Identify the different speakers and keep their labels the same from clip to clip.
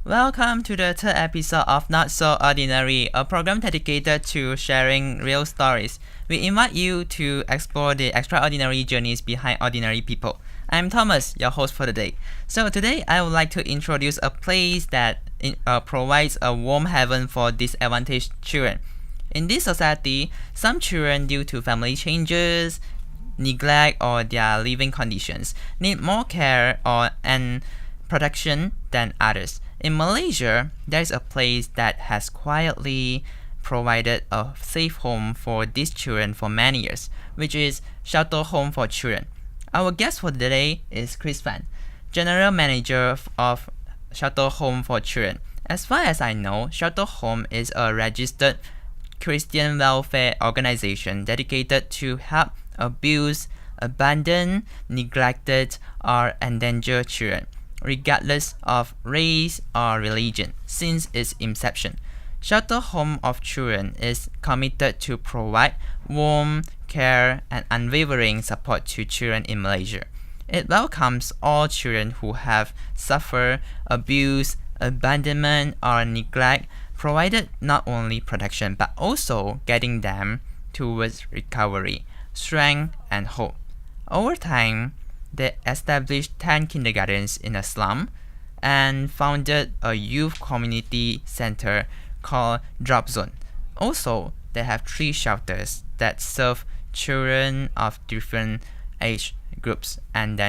Speaker 1: Welcome to the third episode of Not So Ordinary, a program dedicated to sharing real stories. We invite you to explore the extraordinary journeys behind ordinary people. I'm Thomas, your host for the day. So today I would like to introduce a place that provides a warm haven for disadvantaged children. In this society, some children, due to family changes, neglect, or their living conditions, need more care and protection than others. In Malaysia, there is a place that has quietly provided a safe home for these children for many years, which is Shelter Home for Children. Our guest for today is Chris Fan, General Manager of Shelter Home for Children. As far as I know, Shelter Home is a registered Christian welfare organization dedicated to help abused, abandoned, neglected, or endangered children, regardless of race or religion, since its inception. Shelter Home of Children is committed to provide warm care and unwavering support to children in Malaysia. It welcomes all children who have suffered abuse, abandonment, or neglect, provided not only protection but also guiding them towards recovery, strength, and hope. Over time, they established 10 kindergartens in a slum and founded a youth community center called Drop Zone. Also, they have 3 shelters that serve children of different age groups and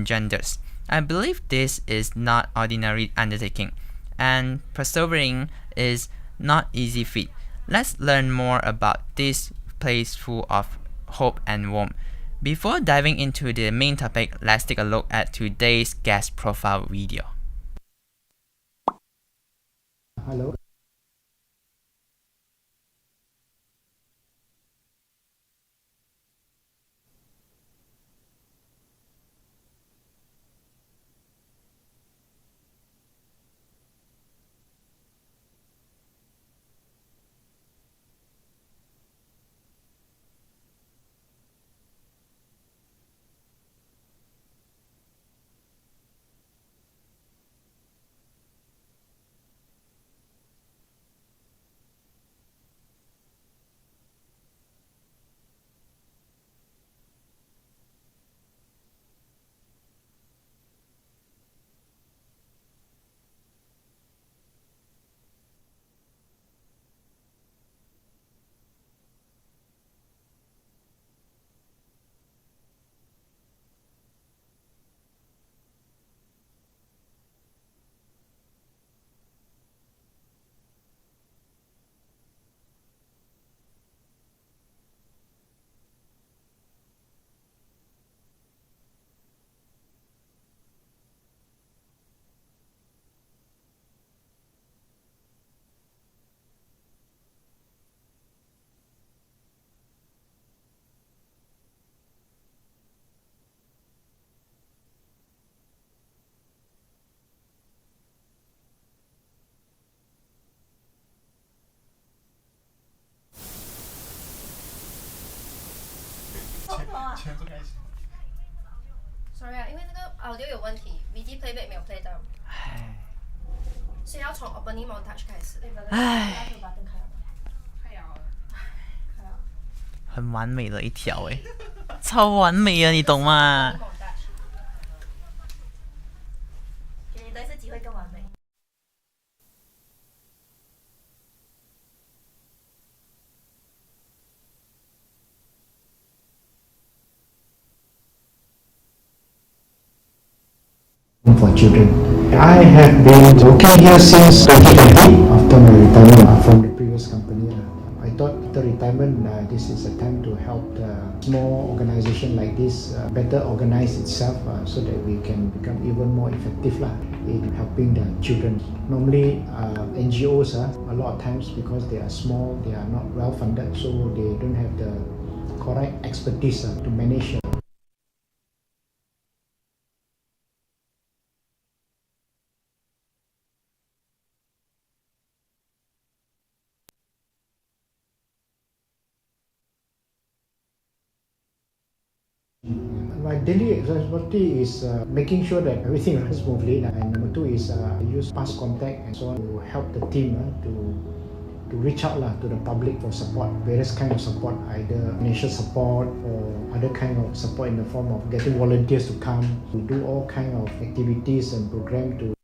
Speaker 1: genders. I believe this is not ordinary undertaking, and persevering is not easy feat. Let's learn more about this place full of hope and warmth. Before diving into the main topic, let's take a look at today's guest profile video.
Speaker 2: Hello.
Speaker 3: Sorry 啊，因为那个 audio 有问题 ，VD playback 没有 play 到，所以要从 opening montage 开始。
Speaker 1: 唉，很完美的一条诶，超完美的，你懂吗？
Speaker 3: 给你多一次机会更完美。
Speaker 2: For children. I have been working here since 2020 after my retirement from the previous company. retirement, this is a time to help the small organization like this better organize itself so that we can become even more effective in helping the children. Normally, NGOs, a lot of times because they are small, they are not well funded, so they don't have the correct expertise to manage. My daily responsibility is making sure that everything runs smoothly, and number two is use past contact and so on to help the team to reach out to the public for support, various kind of support, either financial support or other kind of support in the form of getting volunteers to come. We do all kind of activities and program to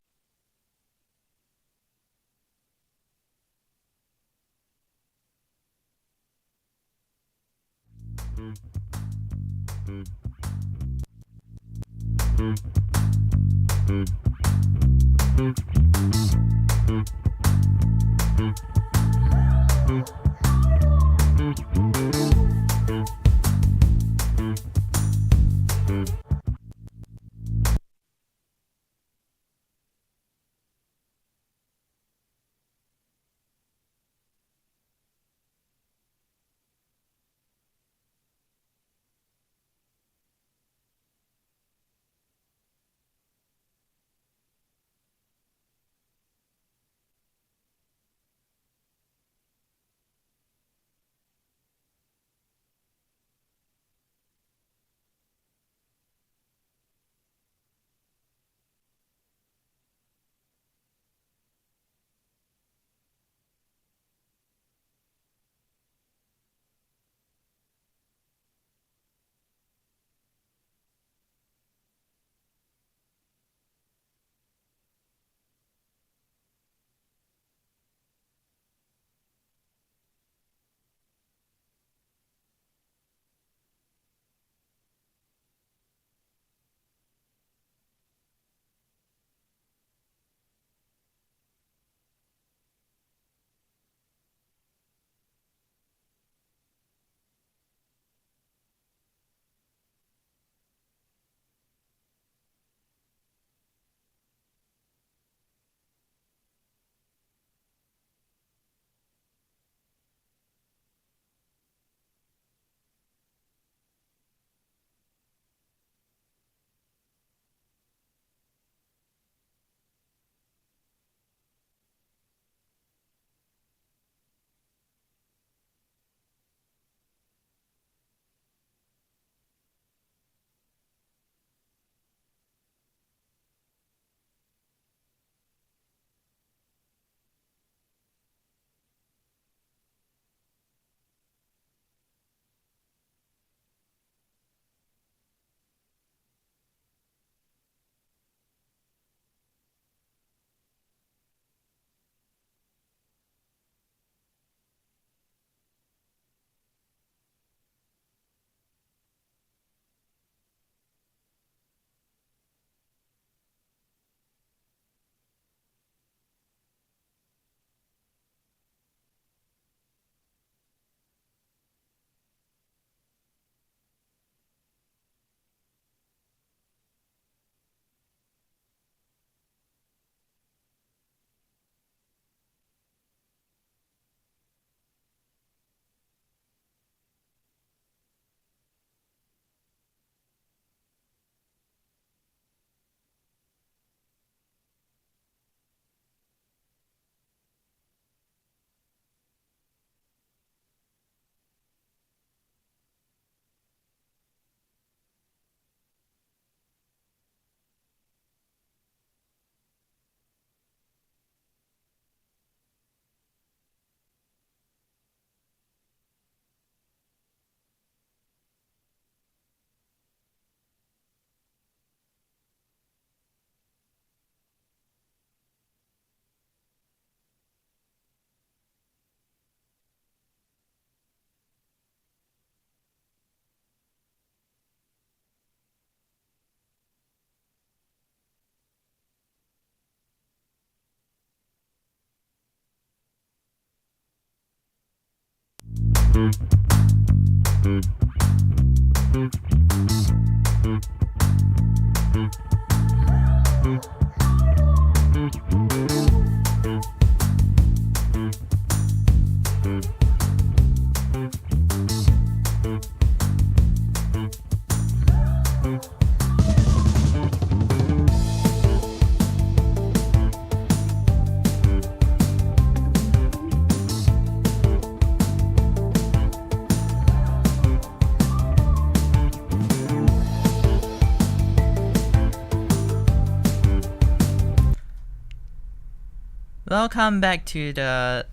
Speaker 1: Welcome back to the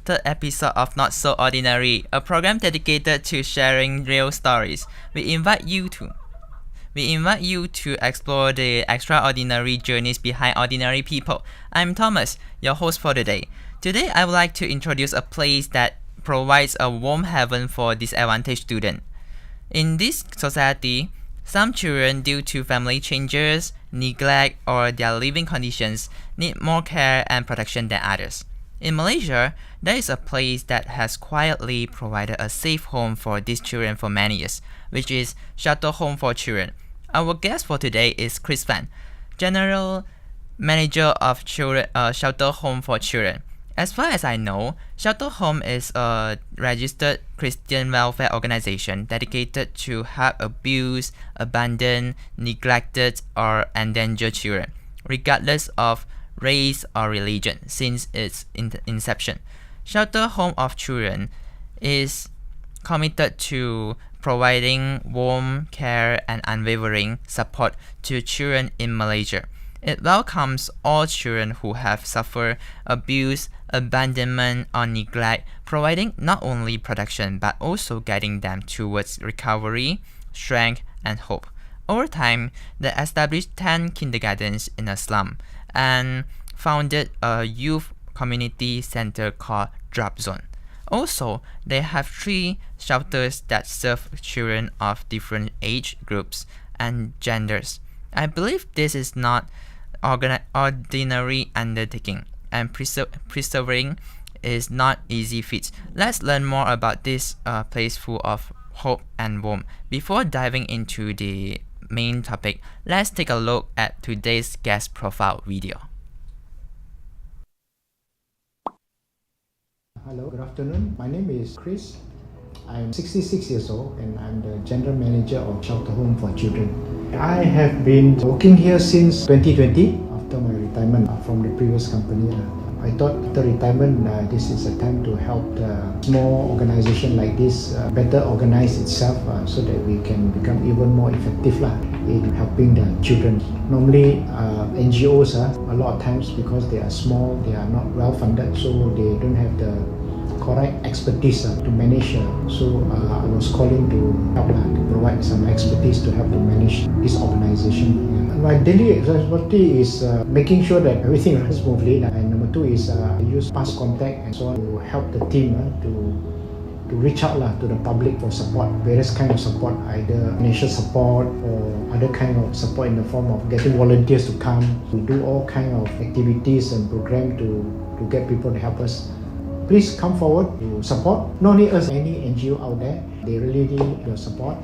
Speaker 1: third episode of Not So Ordinary, a program dedicated to sharing real stories. We invite you to explore the extraordinary journeys behind ordinary people. I'm Thomas, your host for today. Today, I would like to introduce a place that provides a warm haven for disadvantaged students. In this society, some children, due to family changes, neglect, or their living conditions, need more care and protection than others. In Malaysia, there is a place that has quietly provided a safe home for these children for many years, which is Shelter Home for Children. Our guest for today is Chris Fan, General Manager of Shelter Home for Children. As far as I know, Shelter Home is a registered Christian welfare organization dedicated to help abused, abandoned, neglected, or endangered children, regardless of race or religion, since its inception. Shelter Home of Children is committed to providing warm care and unwavering support to children in Malaysia. It welcomes all children who have suffered abuse, abandonment, or neglect, providing not only protection but also guiding them towards recovery, strength, and hope. Over time, they established 10 kindergartens in a slum and founded a youth community center called Drop Zone. Also, they have 3 shelters that serve children of different age groups and genders. I believe this is not ordinary undertaking, and preserving is not easy feat. Let's learn more about this place full of hope and warmth. Before diving into the main topic, let's take a look at today's guest profile video.
Speaker 2: Hello, good afternoon. My name is Chris. I'm 66 years old and I'm the General Manager of Shelter Home for Children. I have been working here since 2020 after my retirement from the previous company. I thought after retirement, this is a time to help the small organization like this better organize itself so that we can become even more effective in helping the children. Normally, NGOs, a lot of times because they are small, they are not well funded, so they don't have the correct expertise to manage. So I was calling to help to provide some expertise to help to manage this organization. My daily responsibility is making sure that everything runs smoothly, and number 2 is use past contact and so on to help the team to reach out to the public for support, various kind of support, either financial support or other kind of support in the form of getting volunteers to come. We do all kind of activities and program to get people to help us. Please come forward to support. Not only us, any NGO out there, they really need your support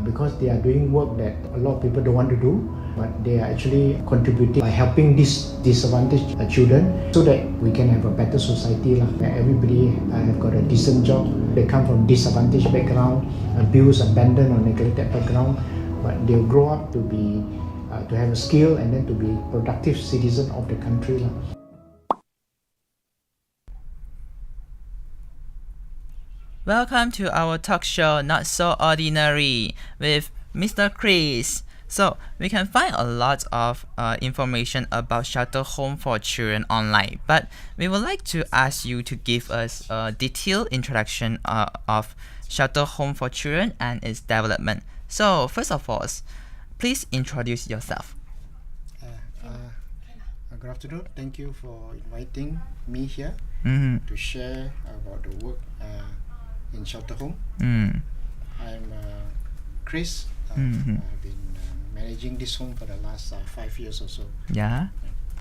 Speaker 2: because they are doing work that a lot of people don't want to do, but they are actually contributing by helping these disadvantaged children so that we can have a better society. Everybody have got a decent job. They come from disadvantaged background, abused, abandoned or neglected background, but they'll grow up to be to have a skill and then to be productive citizen of the country.
Speaker 1: Welcome to our talk show Not So Ordinary with Mr. Chris. So we can find a lot of information about Shelter Home for Children online, but we would like to ask you to give us a detailed introduction of Shelter Home for Children and its development. So first of all, please introduce yourself.
Speaker 4: Good afternoon. Thank you for inviting me here to share about the work in Shelter Home. I'm Chris. I've been managing this home for the last 5 years or so.
Speaker 1: Yeah.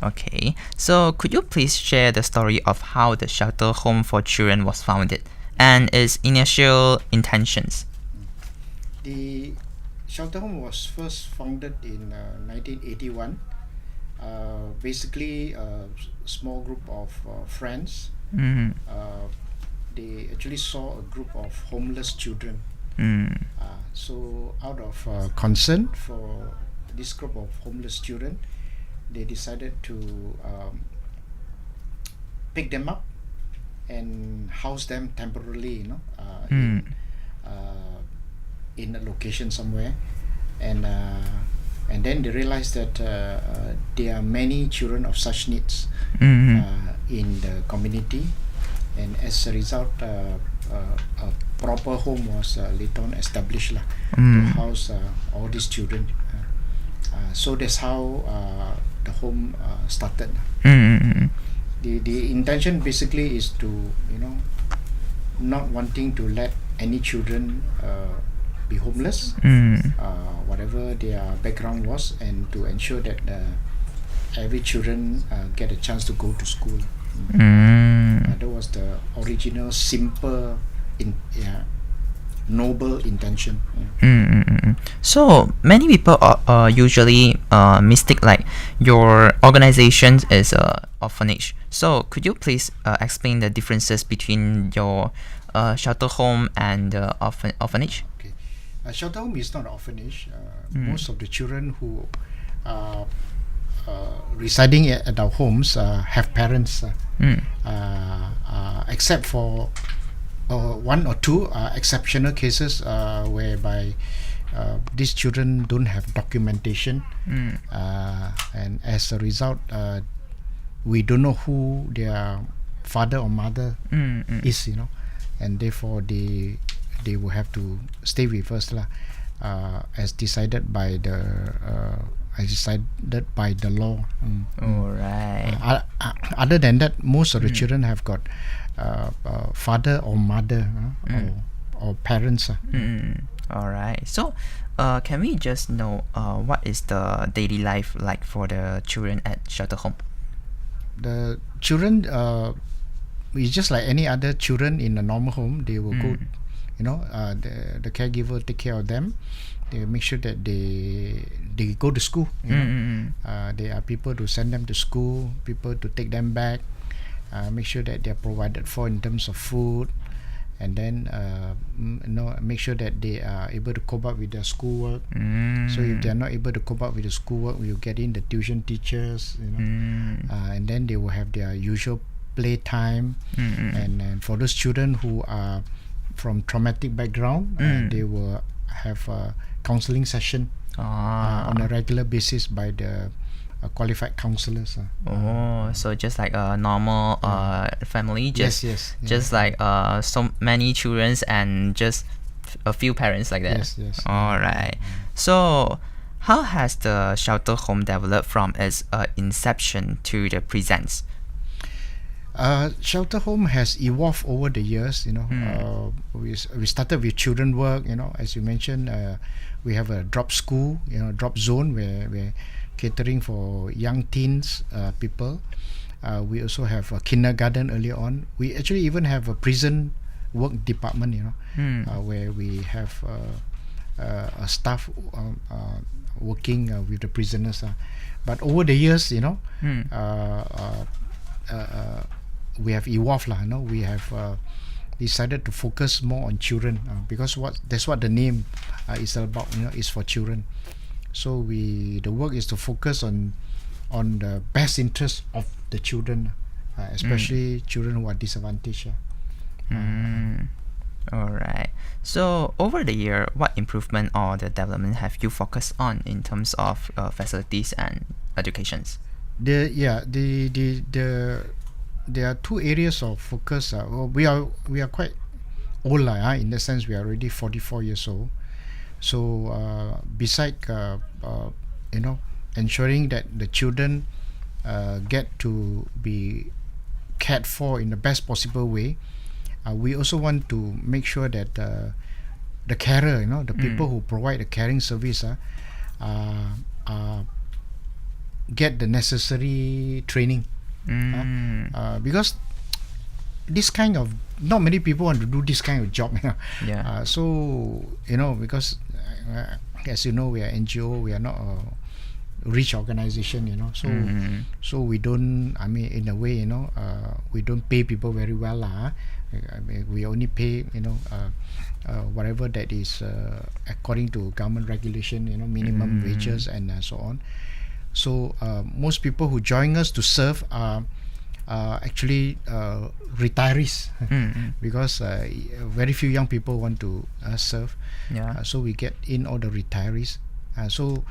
Speaker 1: Okay. So could you please share the story of how the Shelter Home for Children was founded and its initial intentions.
Speaker 4: The shelter home was first founded in 1981. Basically, a small group of friends.
Speaker 1: Mm.
Speaker 4: They actually saw a group of homeless children.
Speaker 1: Mm.
Speaker 4: So, out of concern for this group of homeless children, they decided to pick them up and house them temporarily, in a location somewhere, and then they realized that there are many children of such needs in the community, and as a result, a proper home was later on established to house all these children. So that's how the home started. The intention basically is to not wanting to let any children be homeless, whatever their background was, and to ensure that every children get a chance to go to school. That was the original simple noble intention.
Speaker 1: So many people usually mistake like your organization is a orphanage. So could you please explain the differences between your shelter home and orphanage?
Speaker 4: Okay, shelter home is not an orphanage. Most of the children who are residing at our homes have parents, except for one or two exceptional cases whereby these children don't have documentation, and as a result, we don't know who their father or mother is, and therefore they will have to stay with us as decided by the law.
Speaker 1: Alright.
Speaker 4: Other than that, most of the children have got father or mother or parents.
Speaker 1: Alright. So can we just know what is the daily life like for the children at shelter home?
Speaker 4: The children is just like any other children in a normal home. They will go, the caregiver take care of them. They make sure that they go to school. There are people to send them to school, people to take them back, make sure that they're provided for in terms of food, and then make sure that they are able to cope up with their schoolwork. So if they are not able to cope up with the schoolwork, we will get in the tuition teachers, and then they will have their usual play time. And for those children who are from traumatic background, they will have a counseling session on a regular basis by the qualified counselors.
Speaker 1: So just like a normal family, just like so many children and just a few parents like that.
Speaker 4: Yes.
Speaker 1: Alright. So how has the shelter home developed from its inception to the present?
Speaker 4: Shelter home has evolved over the years. We started with children work. As you mentioned, we have a drop school, drop zone where we're catering for young teens people. We also have a kindergarten earlier on. We actually even have a prison work department, where we have a staff working with the prisoners. But over the years, we have evolved. We have decided to focus more on children because that's what the name is about. Is for children. So the work is to focus on the best interest of the children, especially children who are disadvantaged.
Speaker 1: Alright. So over the year, what improvement or the development have you focused on in terms of facilities and educations?
Speaker 4: There are two areas of focus. We are quite old in the sense we are already 44 years old. So beside ensuring that the children get to be cared for in the best possible way, we also want to make sure that the carer, the people who provide the caring service, get the necessary training. Because this kind of, not many people want to do this kind of job.
Speaker 1: Yeah.
Speaker 4: So because as you know, we are NGO, we are not a rich organization. So we don't. I mean, in a way, we don't pay people very well, lah. I mean, we only pay whatever that is according to government regulation, minimum wages and so on. So most people who join us to serve are actually retirees because very few young people want to serve.
Speaker 1: Yeah.
Speaker 4: So we get in all the retirees. So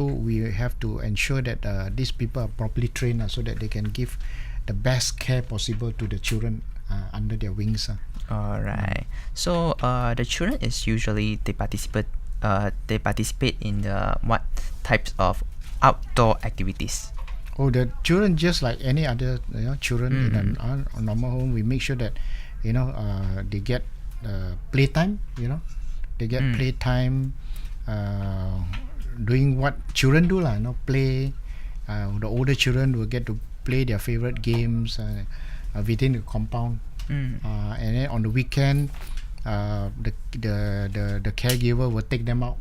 Speaker 4: we have to ensure that these people are properly trained so that they can give the best care possible to the children under their wings.
Speaker 1: All right. So the children is usually they participate in the what types of outdoor activities?
Speaker 4: Oh, the children just like any other children in a normal home. We make sure that they get playtime. They get playtime, doing what children do lah. Play. The older children will get to play their favorite games within the compound. And then on the weekend, the caregiver will take them out,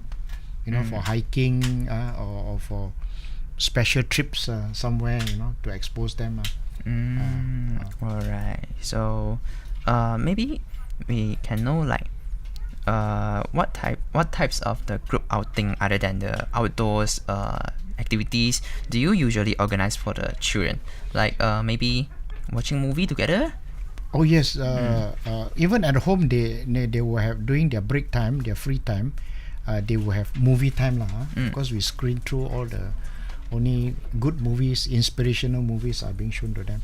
Speaker 4: for hiking or for special trips somewhere, to expose them.
Speaker 1: All right. So maybe we can know like what types of the group outing other than the outdoors activities do you usually organize for the children? Like maybe watching movie together?
Speaker 4: Oh yes, even at home they will have, during their break time, their free time, they will have movie time lah. Because we screen through all the only good movies, inspirational movies are being shown to them.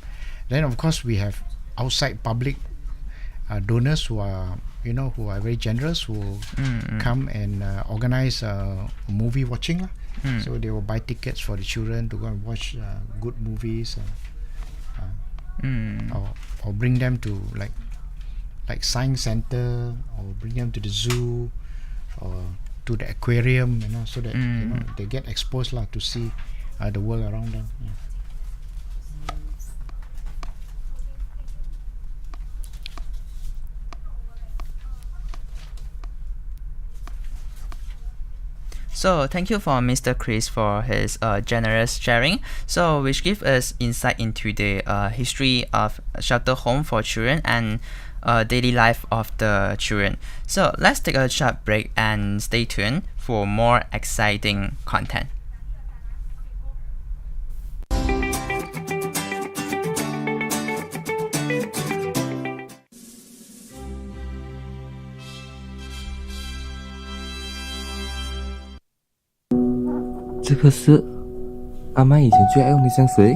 Speaker 4: Then of course we have outside public donors who are very generous, who come and organize movie watching lah. So they will buy tickets for the children to go and watch good movies. Or bring them to like science center, or bring them to the zoo, or to the aquarium, so that they get exposed to see the world around them. Yeah.
Speaker 1: So thank you for Mr. Chris for his generous sharing. So which gives us insight into the history of shelter home for children and daily life of the children. So let's take a short break and stay tuned for more exciting content.
Speaker 5: "这颗是阿妈以前最爱用的香水。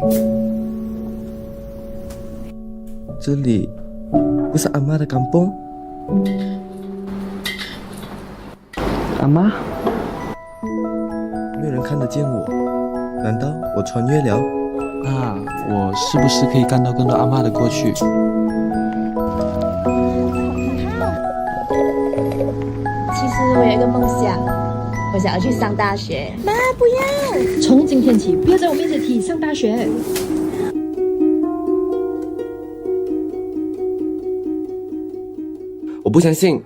Speaker 5: 这里不是阿妈的kampung。阿妈，没有人看得见我，难道我穿越了？
Speaker 6: 那我是不是可以看到更多阿嬷的过去？
Speaker 7: 其实我有一个梦想，我想要去上大学。妈，不要！从今天起，不要在我面前提上大学。
Speaker 5: 我不相信。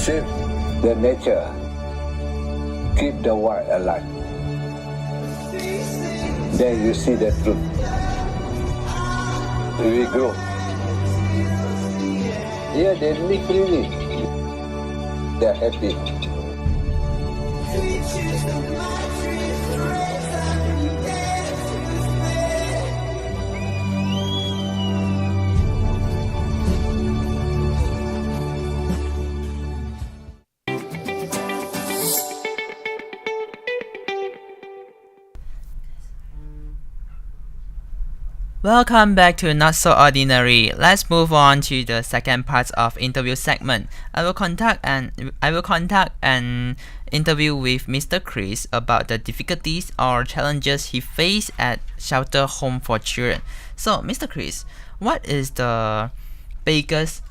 Speaker 8: Save the nature, keep the wild alive. Then you see the truth. We grow. Yeah, they live freely. They're happy.
Speaker 1: Welcome back to Not So Ordinary. Let's move on to the second part of interview segment. I will conduct an interview with Mr. Chris about the difficulties or challenges he faced at Shelter Home for Children. So, Mr. Chris, what is the biggest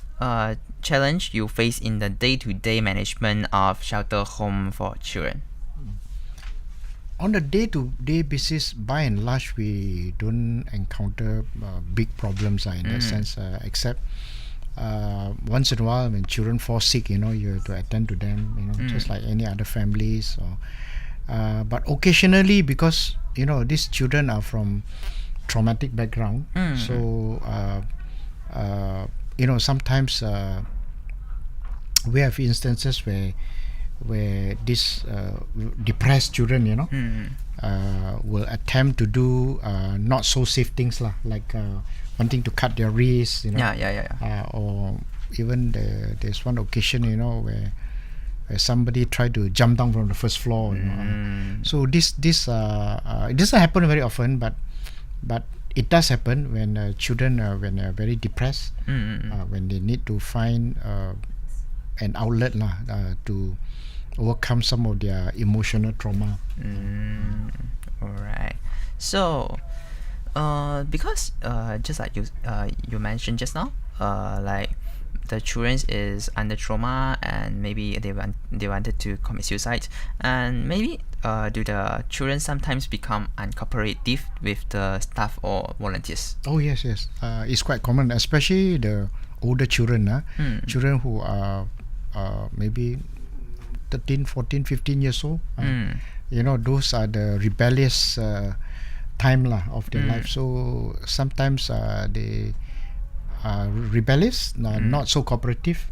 Speaker 1: challenge you face in the day-to-day management of Shelter Home for Children?
Speaker 4: On a day-to-day basis, by and large, we don't encounter big problems in that sense, except once in a while when children fall sick, you have to attend to them, just like any other families. But occasionally, because, these children are from traumatic background, so, sometimes we have instances where these depressed children, will attempt to do not so safe things like wanting to cut their wrists, or even there's one occasion, where somebody tried to jump down from the first floor. So this it doesn't happen very often, but it does happen when children when they're very depressed, when they need to find an outlet to overcome some of their emotional trauma.
Speaker 1: Alright. So, because just like you mentioned just now, like the children is under trauma and maybe they wanted to commit suicide, and maybe do the children sometimes become uncooperative with the staff or volunteers?
Speaker 4: Oh yes. It's quite common, especially the older children, children who are maybe 13, 14, 15 years old. Those are the rebellious time of their life. So sometimes they are rebellious, not so cooperative.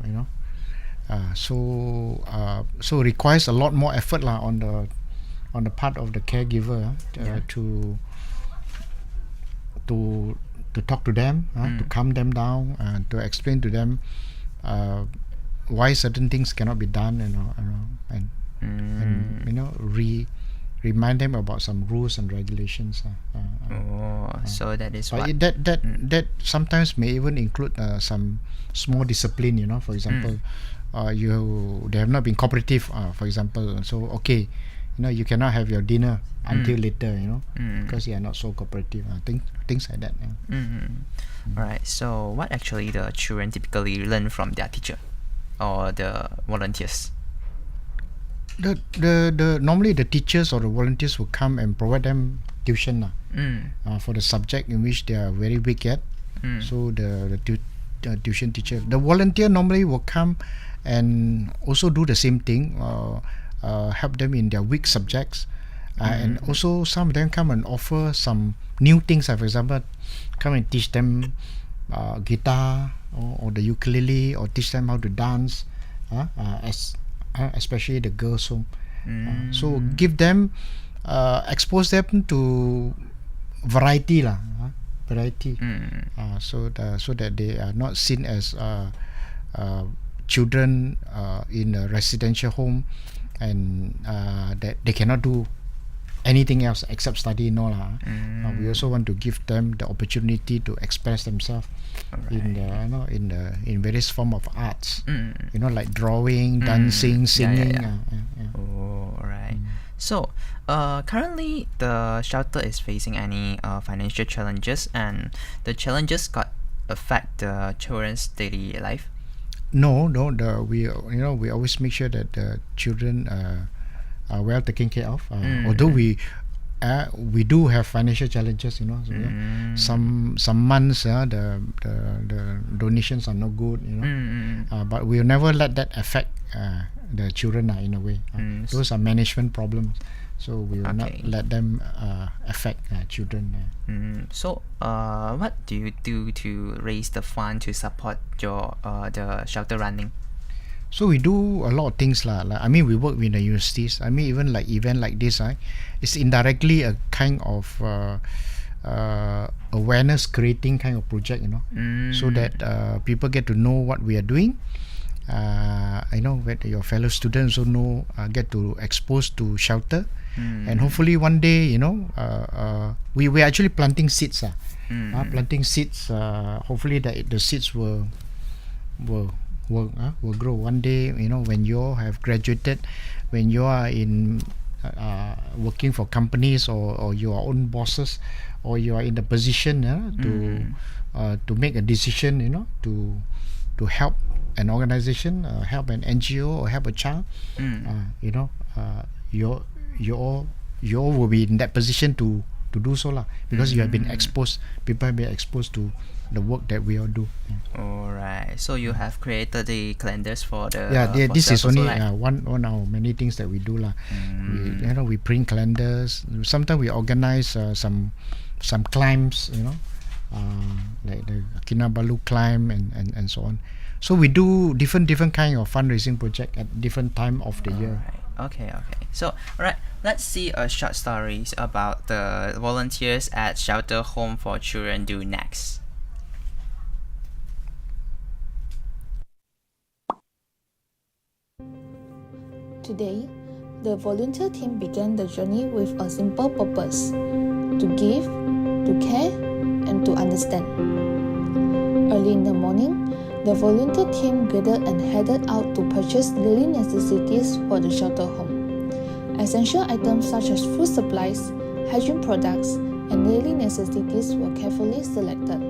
Speaker 4: So requires a lot more effort on the part of the caregiver to talk to them, to calm them down, to explain to them why certain things cannot be done, and remind them about some rules and regulations.
Speaker 1: So that is
Speaker 4: but
Speaker 1: what.
Speaker 4: that sometimes may even include some small discipline. For example, they have not been cooperative. For example, so you cannot have your dinner until later. Because they are not so cooperative. Things like that.
Speaker 1: Alright. So what actually the children typically learn from their teacher or the volunteers?
Speaker 4: The normally the teachers or the volunteers will come and provide them tuition for the subject in which they are very weak at. So the tuition teacher, the volunteer normally will come and also do the same thing, help them in their weak subjects, and also some of them come and offer some new things. For example, come and teach them guitar or the ukulele, or teach them how to dance, especially the girls home. So give them, expose them to variety so that they are not seen as children in a residential home, and that they cannot do anything else except study. We also want to give them the opportunity to express themselves in various form of arts, like drawing, dancing, singing.
Speaker 1: Alright. So currently the shelter is facing any financial challenges, and the challenges got affect the children's daily life?
Speaker 4: No. We always make sure that the children are well taken care of. Although we do have financial challenges, some months the donations are not good, but we'll never let that affect the children in a way. Those are management problems, so we will not let them affect children.
Speaker 1: So what do you do to raise the fund to support your the shelter running?
Speaker 4: So we do a lot of things we work with the universities. Even like event like this, it's indirectly a kind of awareness creating kind of project, so that people get to know what we are doing. Where your fellow students also know, get to expose to shelter, and hopefully one day, you know, we're actually planting seeds. Planting seeds. Hopefully that the seeds will grow one day. You know, when you have graduated, when you are in working for companies or your own bosses, or you are in the position to make a decision, you know, to help an organization, help an NGO, or help a child, you know, you all will be in that position to do so lah, because you have been exposed. People have been exposed to the work that we all do.
Speaker 1: Alright, so you have created the calendars for the for
Speaker 4: this is
Speaker 1: self
Speaker 4: only
Speaker 1: also, like?
Speaker 4: one of many things that we do lah. We print calendars. Sometimes we organize some climbs, you know, like the Kinabalu climb and so on. So we do different kind of fundraising project at different time of the year.
Speaker 1: Okay. So, alright, let's see a short stories about the volunteers at Shelter Home for Children do next.
Speaker 7: Today, the volunteer team began the journey with a simple purpose: to give, to care, and to understand. Early in the morning, the volunteer team gathered and headed out to purchase daily necessities for the shelter home. Essential items such as food supplies, hygiene products, and daily necessities were carefully selected.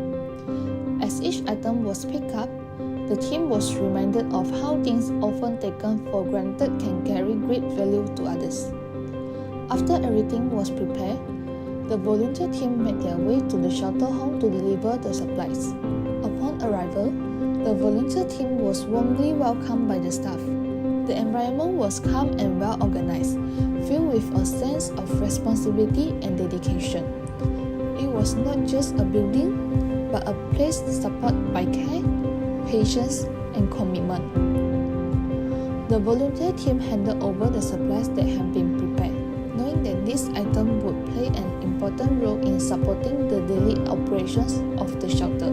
Speaker 7: As each item was picked up, the team was reminded of how things often taken for granted can carry great value to others. After everything was prepared, the volunteer team made their way to the shelter home to deliver the supplies. Upon arrival, the volunteer team was warmly welcomed by the staff. The environment was calm and well organized, filled with a sense of responsibility and dedication. It was not just a building, but a place supported by care, patience, and commitment. The volunteer team handed over the supplies that had been prepared, knowing that this item would play an important role in supporting the daily operations of the shelter.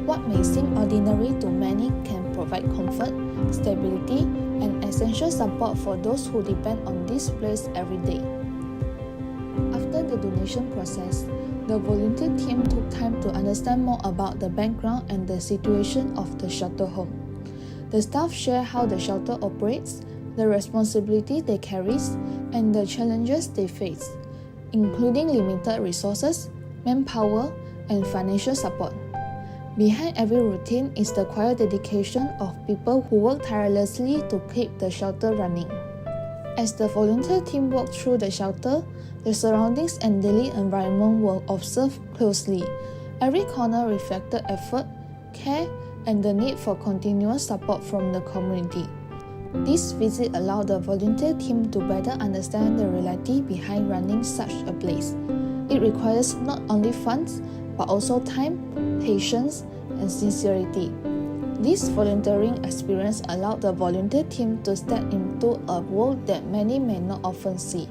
Speaker 7: What may seem ordinary to many can provide comfort, stability, and essential support for those who depend on this place every day. After the donation process, the volunteer team took time to understand more about the background and the situation of the shelter home. The staff share how the shelter operates, the responsibility they carry, and the challenges they face, including limited resources, manpower, and financial support. Behind every routine is the quiet dedication of people who work tirelessly to keep the shelter running. As the volunteer team walked through the shelter, the surroundings and daily environment were observed closely. Every corner reflected effort, care, and the need for continuous support from the community. This visit allowed the volunteer team to better understand the reality behind running such a place. It requires not only funds, but also time, patience, and sincerity. This volunteering experience allowed the volunteer team to step into a world that many may not often see,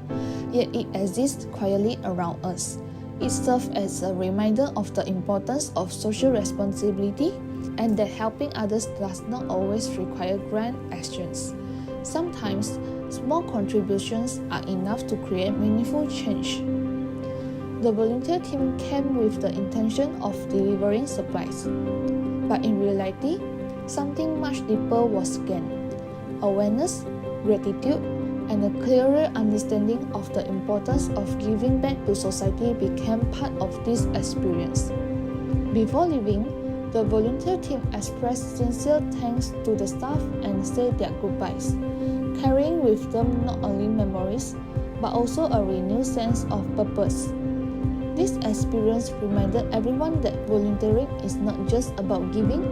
Speaker 7: yet it exists quietly around us. It serves as a reminder of the importance of social responsibility and that helping others does not always require grand actions. Sometimes, small contributions are enough to create meaningful change. The volunteer team came with the intention of delivering supplies, but in reality, something much deeper was gained. Awareness, gratitude, and a clearer understanding of the importance of giving back to society became part of this experience. Before leaving, the volunteer team expressed sincere thanks to the staff and said their goodbyes, carrying with them not only memories, but also a renewed sense of purpose. This experience reminded everyone that volunteering is not just about giving,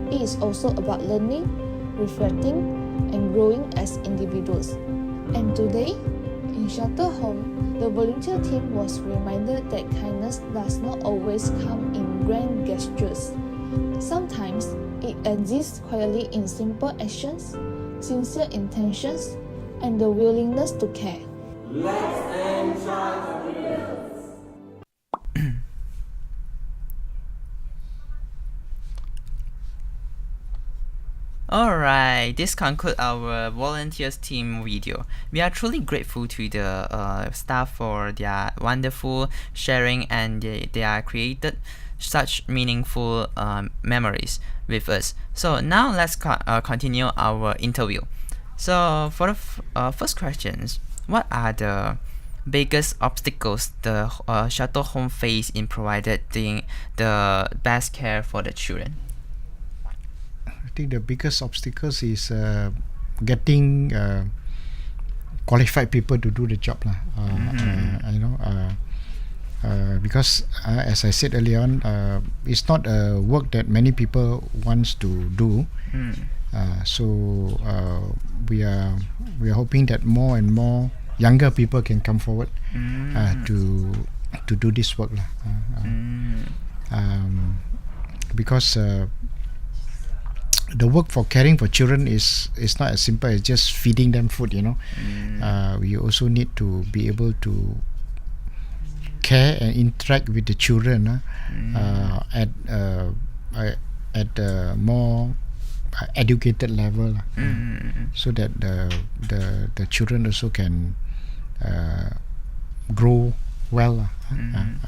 Speaker 7: it is also about learning, reflecting, and growing as individuals. And today, in Shelter Home, the volunteer team was reminded that kindness does not always come in grand gestures. Sometimes, it exists quietly in simple actions, sincere intentions, and the willingness to care.
Speaker 1: Alright, this concludes our volunteers team video. We are truly grateful to the staff for their wonderful sharing, and they are created such meaningful memories with us. So now let's continue our interview. So for the first questions, what are the biggest obstacles the shuttle home face in providing the best care for the children?
Speaker 4: I think the biggest obstacles is getting qualified people to do the job lah. Because as I said earlier on, it's not a work that many people wants to do. So we are hoping that more and more younger people can come forward to do this work lah. Because the work for caring for children is not as simple as just feeding them food, you know. We also need to be able to care and interact with the children at a more educated level, so that the children also can grow well.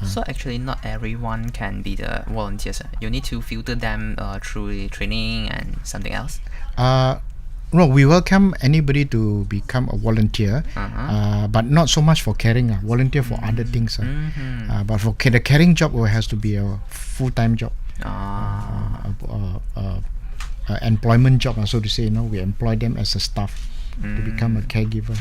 Speaker 1: So actually not everyone can be the volunteers. You need to filter them through the training and something else.
Speaker 4: No, we welcome anybody to become a volunteer, but not so much for caring. Volunteer for other things. But for the caring job, it has to be a full-time job, employment job, so to say. You know, we employ them as a staff to become a caregiver.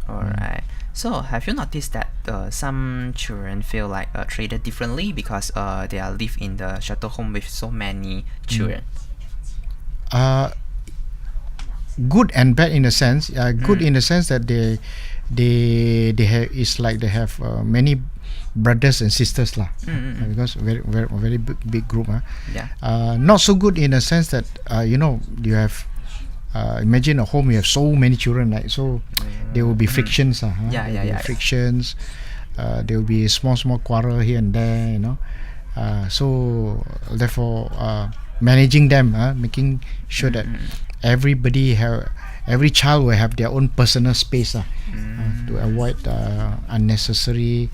Speaker 1: Alright. So have you noticed that some children feel like treated differently because they are live in the shuttle home with so many children?
Speaker 4: Good and bad in a sense. Good in the sense that they have, it's like they have many brothers and sisters lah. Because very big group. Not so good in a sense that you have. Imagine a home, you have so many children, right? So there will be frictions. Frictions. There will be small quarrel here and there, you know. So therefore, managing them, making sure that every child will have their own personal space to avoid unnecessary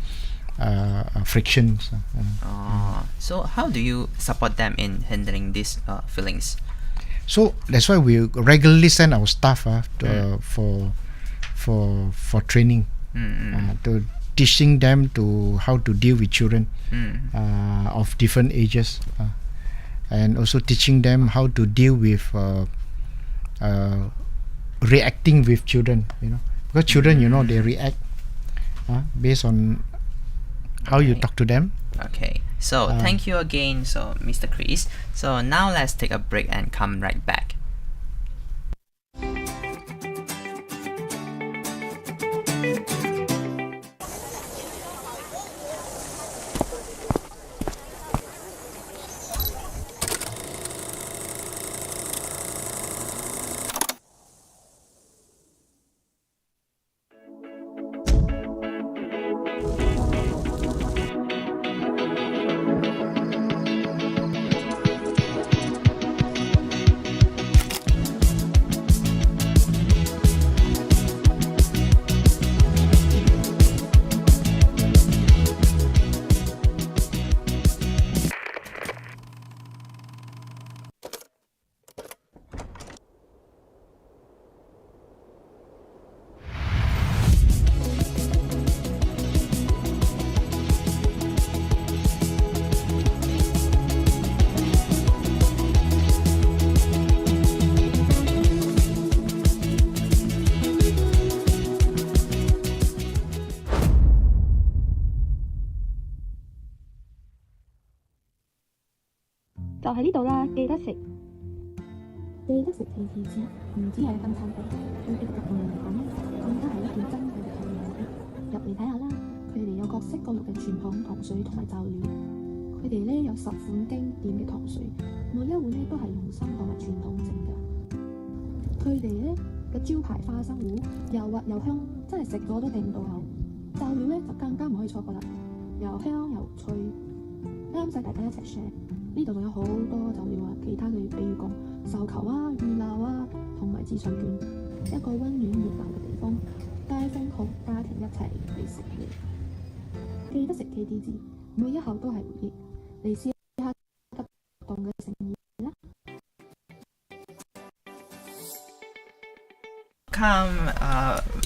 Speaker 4: frictions.
Speaker 1: So how do you support them in handling these feelings?
Speaker 4: So that's why we regularly send our staff for training, to teaching them to how to deal with children of different ages, and also teaching them how to deal with reacting with children. You know, because children, they react based on how you talk to them.
Speaker 1: Okay, so thank you again, so Mr. Chris. So now let's take a break and come right back.
Speaker 9: 就喺呢度啦，記得食。記得食次次子，唔止係咁臭鼻，對極獨人嚟講咧，更加係一件珍貴嘅體驗。入嚟睇下啦，佢哋有各式各樣嘅傳統糖水同埋罩料。佢哋咧有10款經典嘅糖水，每一碗咧都係用心同埋傳統整㗎。佢哋咧嘅招牌花生糊又滑又香，真係食咗都停唔到口。罩料咧就更加唔可以錯過啦，又香又脆，啱晒大家一齊 share。呢度仲有好多酒料啊，其他嘅比如講受求啊、預鬧啊，同埋資訊券，一個温暖熱鬧嘅地方，街坊同家庭一齊嚟食嘢，記得食 KD 字，每一口都係回憶。嚟試下急凍嘅誠意啦！
Speaker 1: Welcome,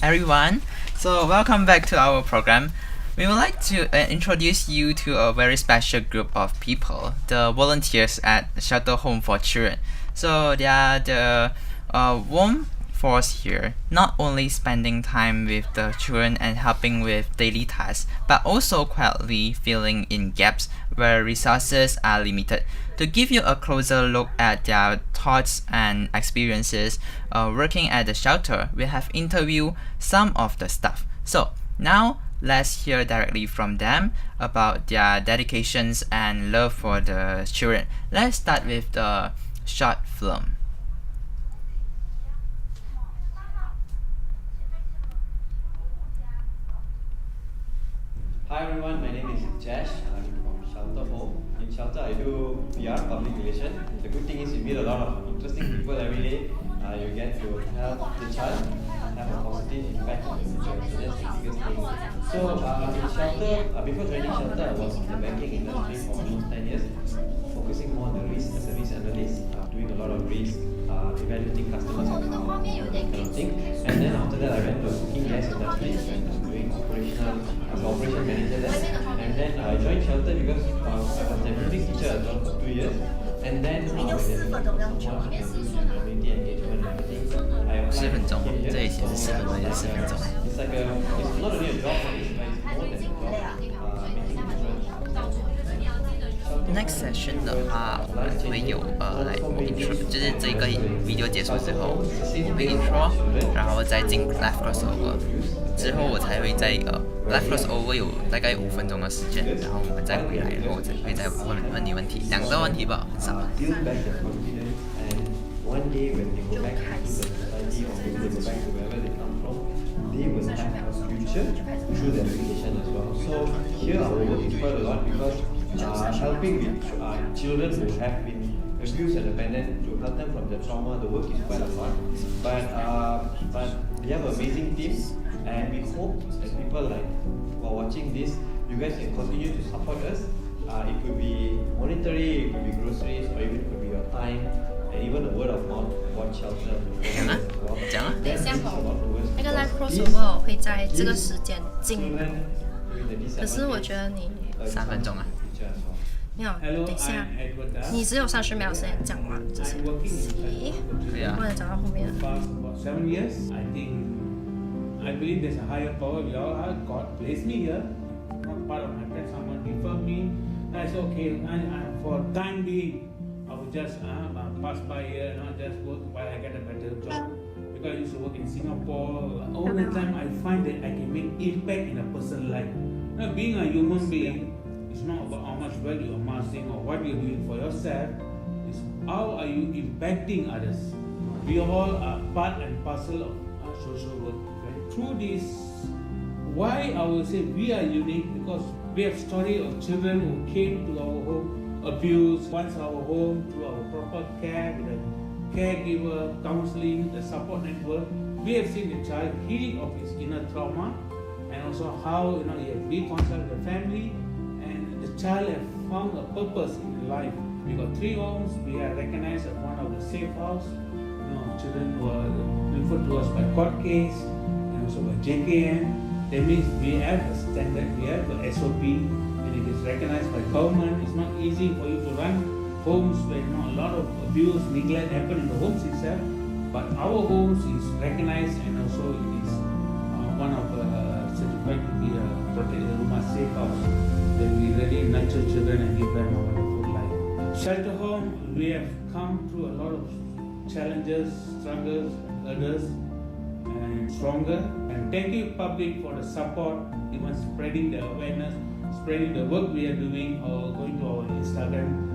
Speaker 1: everyone. So welcome back to our program. We would like to introduce you to a very special group of people, the volunteers at Shelter Home for Children. So they are the warm force here, not only spending time with the children and helping with daily tasks, but also quietly filling in gaps where resources are limited. To give you a closer look at their thoughts and experiences working at the shelter, we have interviewed some of the staff. So now let's hear directly from them about their dedications and love for the children. Let's start with the short film.
Speaker 10: Hi everyone, my name is Jash. I'm from Shelter Home. In Shelter, I do PR, public relation. The good thing is you meet a lot of interesting people every day. You get to help the child have a positive impact on the future. So that's the biggest thing. So in Shelter, before joining Shelter, I was in the banking industry for almost 10 years, focusing more on the risk as a risk analyst, doing a lot of risk, evaluating customers and that kind of thing. And then after that, I went to the cooking gas industry and doing operational as an operation manager there. And then I joined Shelter because I was a music teacher as well for 2 years. And then when there was community engagement and everything, I applied here. It's like it's not only a job for me, but it's more than a job. Making difference.
Speaker 1: Next session 的话，我们会有来 intro， 就是这个 video 结束之后，我会 intro， 然后再进 live crossover， 之后我才会在live crossover 有大概5分钟的时间，然后我们再回来，然后我会再问你问题，2个问题吧，很少。
Speaker 10: One day when they go back to the society or maybe they go back to wherever they come from, they will have a future through their education as well. So here our work is quite a lot because helping with children who have been abused and abandoned to help them from their trauma, the work is quite a lot. But we have amazing teams and we hope that people like who are watching this, you guys can continue to support us. It could be monetary, it could be groceries, or even it could be your time. And even the word of mouth, what shelter.
Speaker 3: 等一下那个 live crossover 会在这个时间进，可是我觉得你
Speaker 1: 3分钟啊。
Speaker 3: 没有，等一下，你只有30秒时间讲完这些东西，不能讲到后面。
Speaker 11: 7 years, I think, I believe there's a higher power. We all are. God placed me here, not part of my plan. Someone referred me. That's okay. And for time being, I would just pass by here, not just work while I get a better job. Because I used to work in Singapore, all the time I find that I can make impact in a person's life. Now, being a human being, it's not about how much value you're amassing or what you're doing for yourself. It's how are you impacting others. We all are part and parcel of our social work. Right? Through this, why I will say we are unique because we have story of children who came to our home, abused, once our home through our proper care, with a caregiver, counseling, the support network. We have seen the child heal of his inner trauma and also how he has reconciled with the family and the child has found a purpose in life. We got 3 homes, we are recognized as one of the safe house. Children were referred to us by court case and also by JKM. That means we have a standard, we have the SOP. It is recognized by government. It's not easy for you to run homes where a lot of abuse, neglect happen in the homes itself. But our homes is recognized and also it is one of certified to be a protected Rumah safe house. That we really nurture children and give them a wonderful life. Shelter Home, we have come through a lot of challenges, struggles, hurdles, and stronger. And thank you public for the support, even spreading the awareness, spreading the work we are doing, or going to our Instagram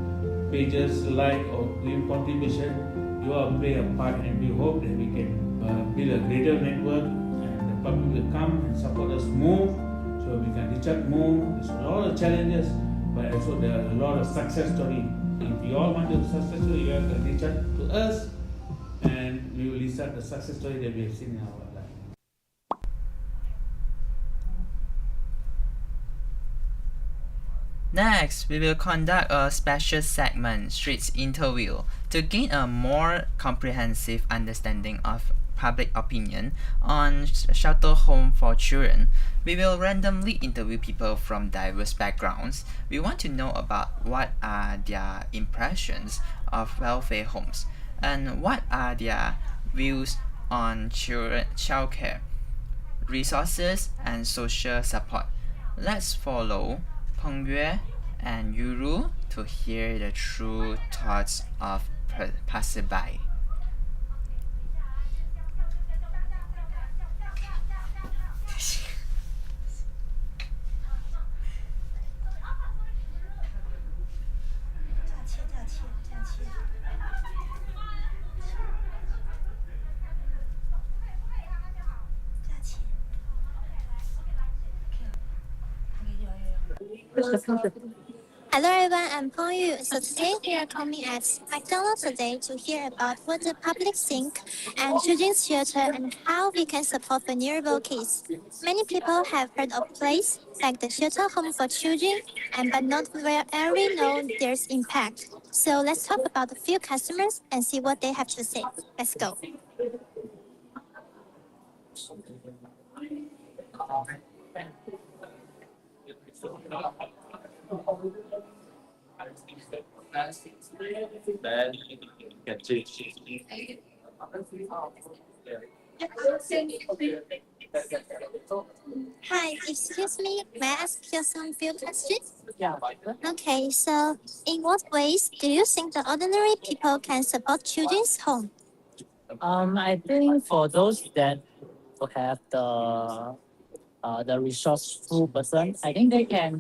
Speaker 11: pages, like or doing contribution. You all play a part, and we hope that we can build a greater network, and the public will come and support us more, so we can reach out more. There's a lot of challenges, but also there are a lot of success stories. If you all want a success story, you have to reach out to us, and we will list out the success story that we have seen in our life.
Speaker 1: Next, we will conduct a special segment, Streets Interview, to gain a more comprehensive understanding of public opinion on shelter home for children. We will randomly interview people from diverse backgrounds. We want to know about what are their impressions of welfare homes and what are their views on childcare, resources, and social support. Let's follow Peng Yue and Yuru to hear the true thoughts of passerby.
Speaker 12: Hello everyone, I'm Peng Yu. So today we are coming at McDonald's today to hear about what the public think and children's shelter and how we can support vulnerable kids. Many people have heard of place like the shelter home for children, but not very know their impact. So let's talk about a few customers and see what they have to say. Let's go. Hi, excuse me, may I ask you some few questions?
Speaker 13: Yeah.
Speaker 12: Okay, so in what ways do you think the ordinary people can support children's home?
Speaker 13: I think for those that have the resourceful person, I think they can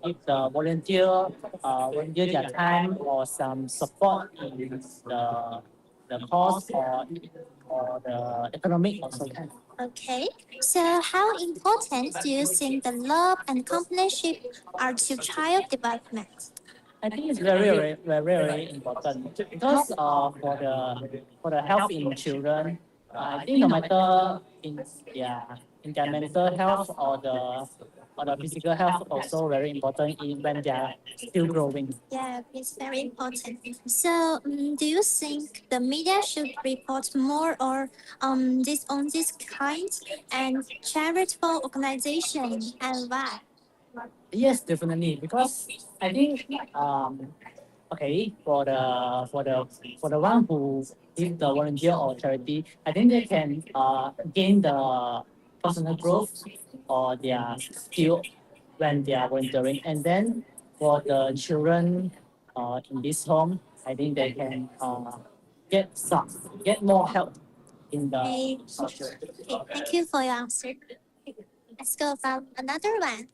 Speaker 13: give the volunteer their time or some support in the cost or the economic also can.
Speaker 12: Okay, so how important do you think the love and companionship are to child development?
Speaker 13: I think it's very important because for the health in children, I think no matter in their mental health or the physical health also very important when they are still growing.
Speaker 12: Yeah, it's very important. So, do you think the media should report more or this kind and charitable organization and why?
Speaker 13: Yes, definitely. Because I think okay for the one who give the volunteer or charity, I think they can gain the personal growth or their skill when they are volunteering. And then for the children in this home, I think they can get more help in the social.
Speaker 12: Okay, thank you for your answer. Let's go about another one.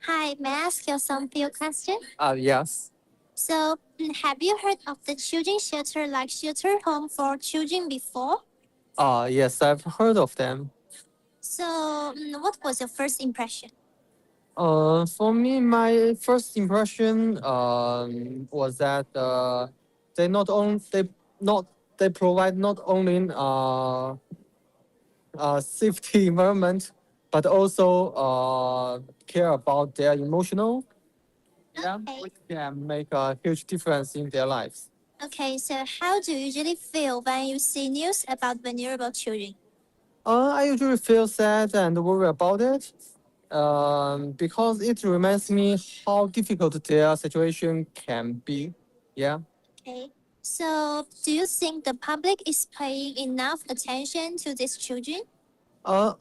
Speaker 12: Hi, may I ask you some few questions?
Speaker 14: Yes.
Speaker 12: So, have you heard of the children's shelter like shelter home for children before?
Speaker 14: Yes, I've heard of them.
Speaker 12: So, what was your first impression?
Speaker 14: For me, my first impression was that they provide not only safety environment, but also care about their emotional. Yeah, which can make a huge difference in their lives.
Speaker 12: Okay, so how do you usually feel when you see news about vulnerable children?
Speaker 14: I usually feel sad and worry about it because it reminds me how difficult their situation can be. Yeah.
Speaker 12: Okay, so do you think the public is paying enough attention to these children?
Speaker 14: I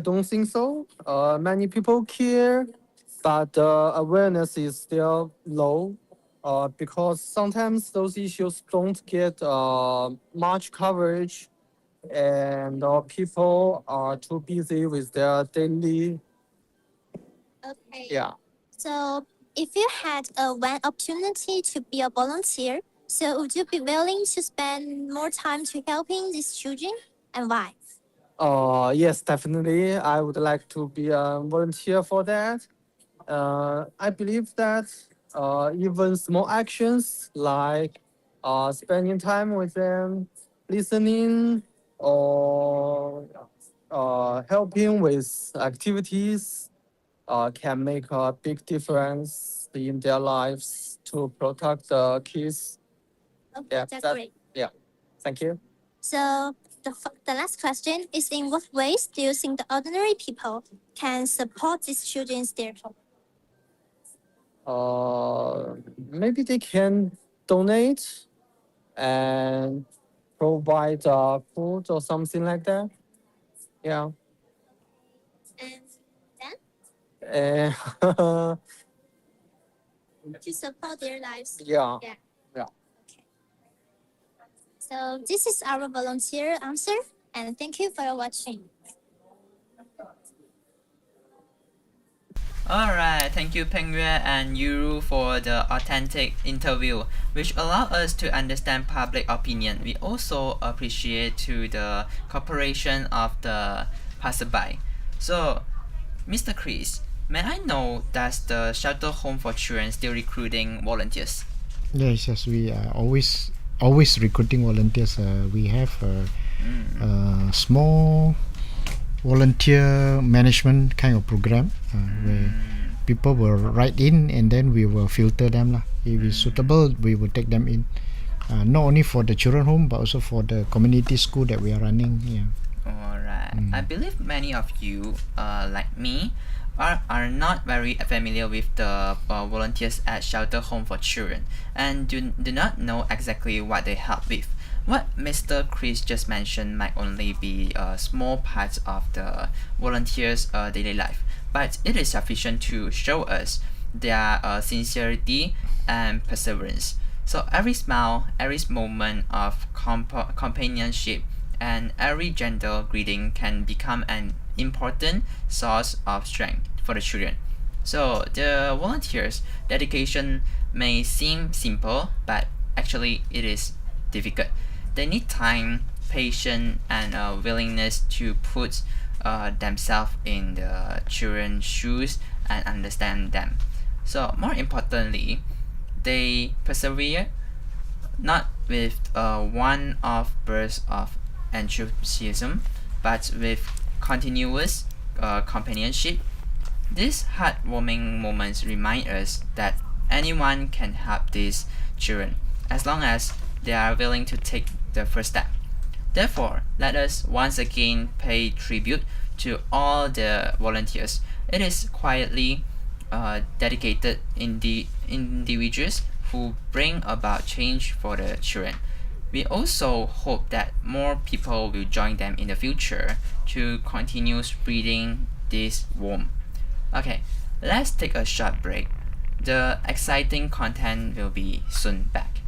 Speaker 14: don't think so. Many people care, but the awareness is still low. Because sometimes those issues don't get much coverage, and people are too busy with their daily.
Speaker 12: Okay.
Speaker 14: Yeah.
Speaker 12: So, if you had one opportunity to be a volunteer, so would you be willing to spend more time to helping these children, and why?
Speaker 14: Yes, definitely. I would like to be a volunteer for that. I believe that even small actions like spending time with them, listening, or helping with activities can make a big difference in their lives to protect the kids.
Speaker 12: Okay, that's great.
Speaker 14: Yeah, thank you.
Speaker 12: So the last question is, in what ways do you think the ordinary people can support these children there?
Speaker 14: Maybe they can donate and provide food or something like that. Yeah.
Speaker 12: And then
Speaker 14: And
Speaker 12: to support their lives.
Speaker 14: yeah.
Speaker 12: Yeah.
Speaker 14: Yeah.
Speaker 12: So this is our volunteer answer, and thank you for watching.
Speaker 1: Alright, thank you Peng Yue and Yuru for the authentic interview, which allow us to understand public opinion. We also appreciate to the cooperation of the passerby. So, Mr. Chris, may I know, does the Shelter Home for Children still recruiting volunteers?
Speaker 4: Yes, we are always recruiting volunteers. We have a small volunteer management kind of program where people will write in and then we will filter them lah. If it's suitable, we will take them in. Not only for the children home but also for the community school that we are running. Yeah.
Speaker 1: Alright, I believe many of you, like me, are not very familiar with the volunteers at Shelter Home for Children and do not know exactly what they help with. What Mr. Chris just mentioned might only be a small part of the volunteers' daily life, but it is sufficient to show us their sincerity and perseverance. So every smile, every moment of companionship, and every gentle greeting can become an important source of strength for the children. So the volunteers' dedication may seem simple, but actually it is difficult. They need time, patience, and a willingness to put themselves in the children's shoes and understand them. So more importantly, they persevere not with one-off bursts of enthusiasm, but with continuous companionship. These heartwarming moments remind us that anyone can help these children as long as they are willing to take the first step. Therefore, let us once again pay tribute to all the volunteers. It is quietly dedicated individuals who bring about change for the children. We also hope that more people will join them in the future to continue spreading this warmth. Okay, let's take a short break. The exciting content will be soon back.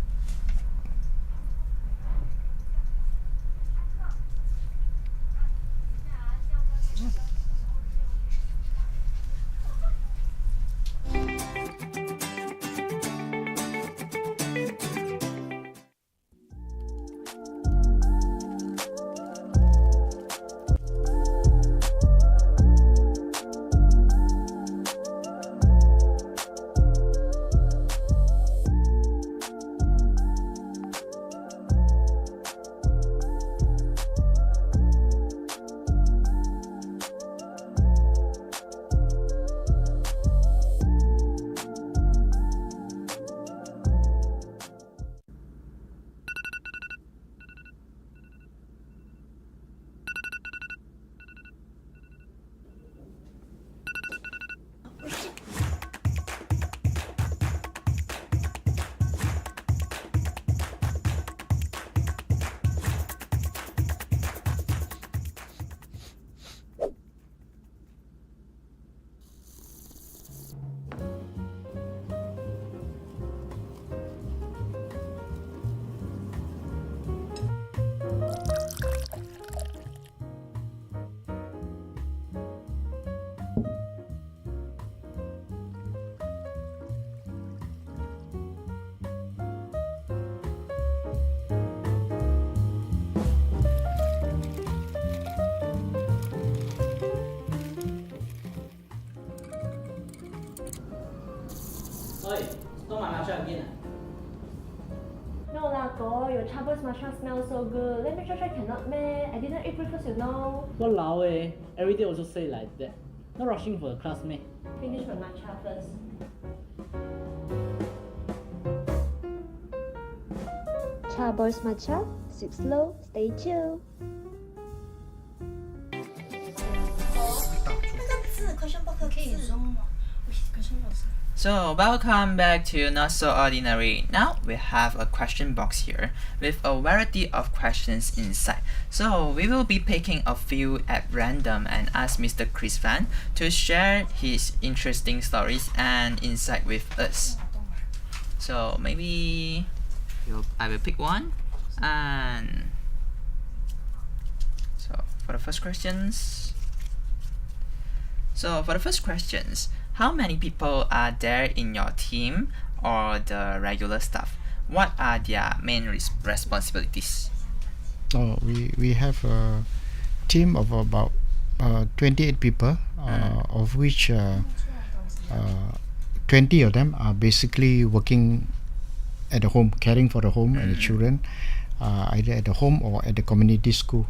Speaker 13: Oi, stole my matcha again.
Speaker 9: No lah, go. Your Starbucks matcha smells so good. Let me try cannot meh. I didn't eat breakfast, you know.
Speaker 13: Walao eh, every day also say like that. Not rushing for the class meh.
Speaker 9: Finish my matcha first.
Speaker 15: Starbucks matcha, sip slow, stay chill.
Speaker 1: So welcome back to Not So Ordinary. Now we have a question box here with a variety of questions inside. So we will be picking a few at random and ask Mr. Chris Van to share his interesting stories and insight with us. So maybe I will pick one, and so for the first questions. How many people are there in your team or the regular staff? What are their main responsibilities?
Speaker 4: We have a team of about 28 people, of which 20 of them are basically working at the home, caring for the home and the children, either at the home or at the community school.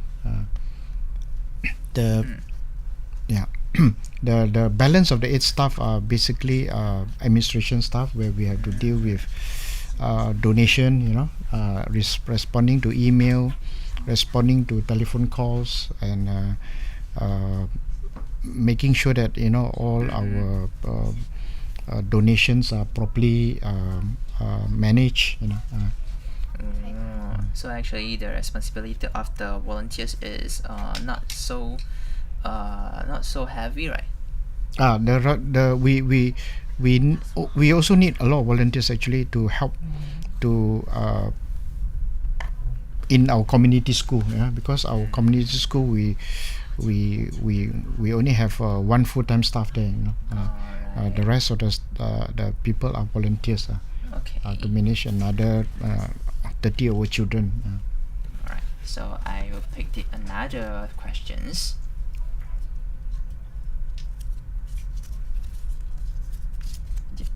Speaker 4: The balance of the 8 staff are basically administration staff, where we have to deal with donation, responding to email, responding to telephone calls, and making sure that all our donations are properly managed.
Speaker 1: So actually, the responsibility of the volunteers is not so heavy, right?
Speaker 4: We also need a lot of volunteers actually to help to in our community school, because our community school we only have one full-time staff there. The rest of the people are volunteers to manage another 30 over children.
Speaker 1: Alright, so I will pick another questions.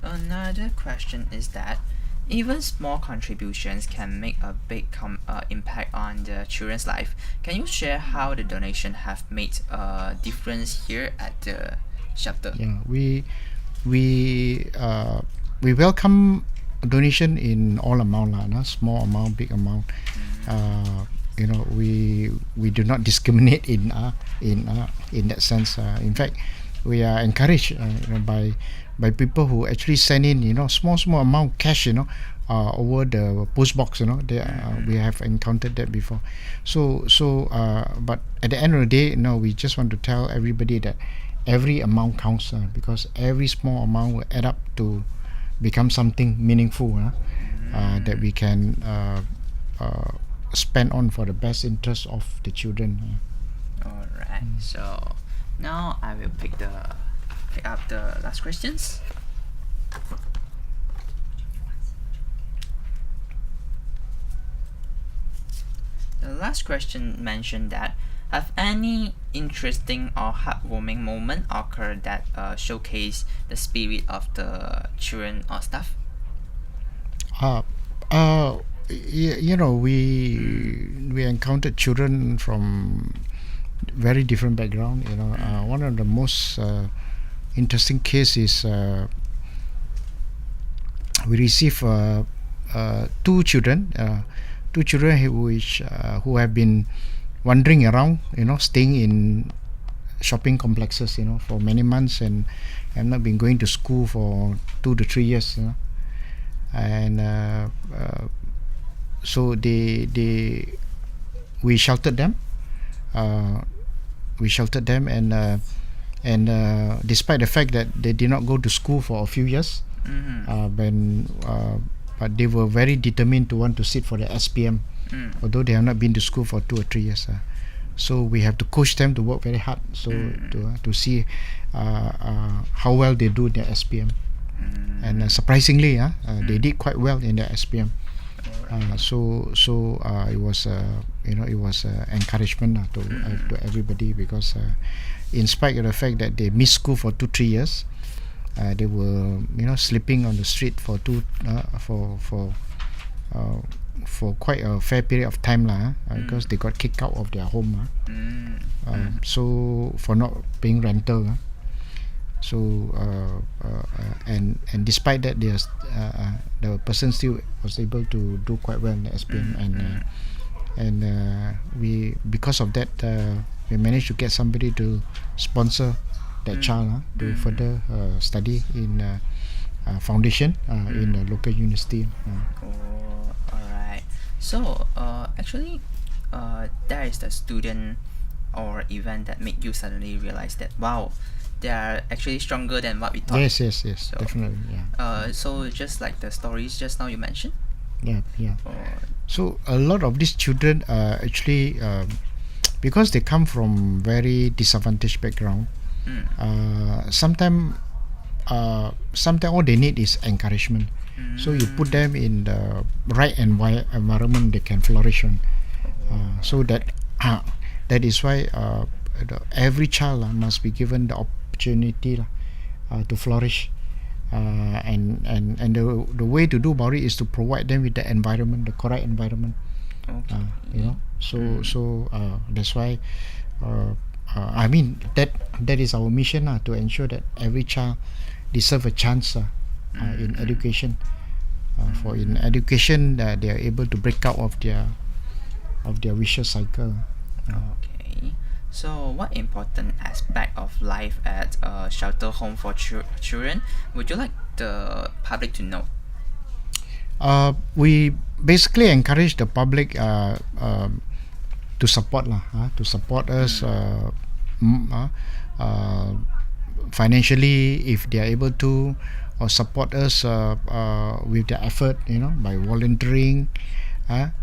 Speaker 1: Another question is that even small contributions can make a big impact on the children's life. Can you share how the donation have made a difference here at the shelter?
Speaker 4: Yeah, we welcome donation in all amount, small amount, big amount. We do not discriminate in that sense. In fact, we are encouraged by people who actually send in small amount cash over the post box. We have encountered that before. So but at the end of the day, we just want to tell everybody that every amount counts, because every small amount will add up to become something meaningful, that we can spend on for the best interest of the children.
Speaker 1: Alright, so now I will pick up the last questions. The last question mentioned that have any interesting or heartwarming moment occurred that showcase the spirit of the children or staff?
Speaker 4: We encountered children from very different background. One of the most interesting case is we received 2 children who have been wandering around, staying in shopping complexes, for many months, and have not been going to school for 2 to 3 years, and so we sheltered them. And despite the fact that they did not go to school for a few years, but they were very determined to want to sit for the SPM, although they have not been to school for 2 or 3 years. So we have to coach them to work very hard, so to see how well they do in their SPM. And surprisingly, they did quite well in their SPM. So it was encouragement to everybody, because in spite of the fact that they missed school for 2-3 years, they were sleeping on the street for quite a fair period of time because they got kicked out of their home. So for not paying rental. So and despite that, the person still was able to do quite well in the SPM, and we, because of that, we managed to get somebody to sponsor that child to further study in foundation in the local university.
Speaker 1: Alright. So actually, there is the student or event that made you suddenly realize that, wow, they are actually stronger than what we thought.
Speaker 4: Yes, so, definitely. Yeah.
Speaker 1: So just like the stories just now you mentioned.
Speaker 4: Yeah. So a lot of these children are actually because they come from very disadvantaged background. Sometimes all they need is encouragement. So you put them in the right environment, they can flourish on. So that is why every child must be given the opportunity to flourish. And the way to do about it is to provide them with the environment, the correct environment. So that's why I mean that is our mission to ensure that every child deserve a chance in education. For in education, they are able to break out of their vicious cycle.
Speaker 1: Okay. So what important aspect of life at a shelter home for children would you like the public to know?
Speaker 4: We basically encourage the public to support us financially if they are able to, or support us with their effort, by volunteering,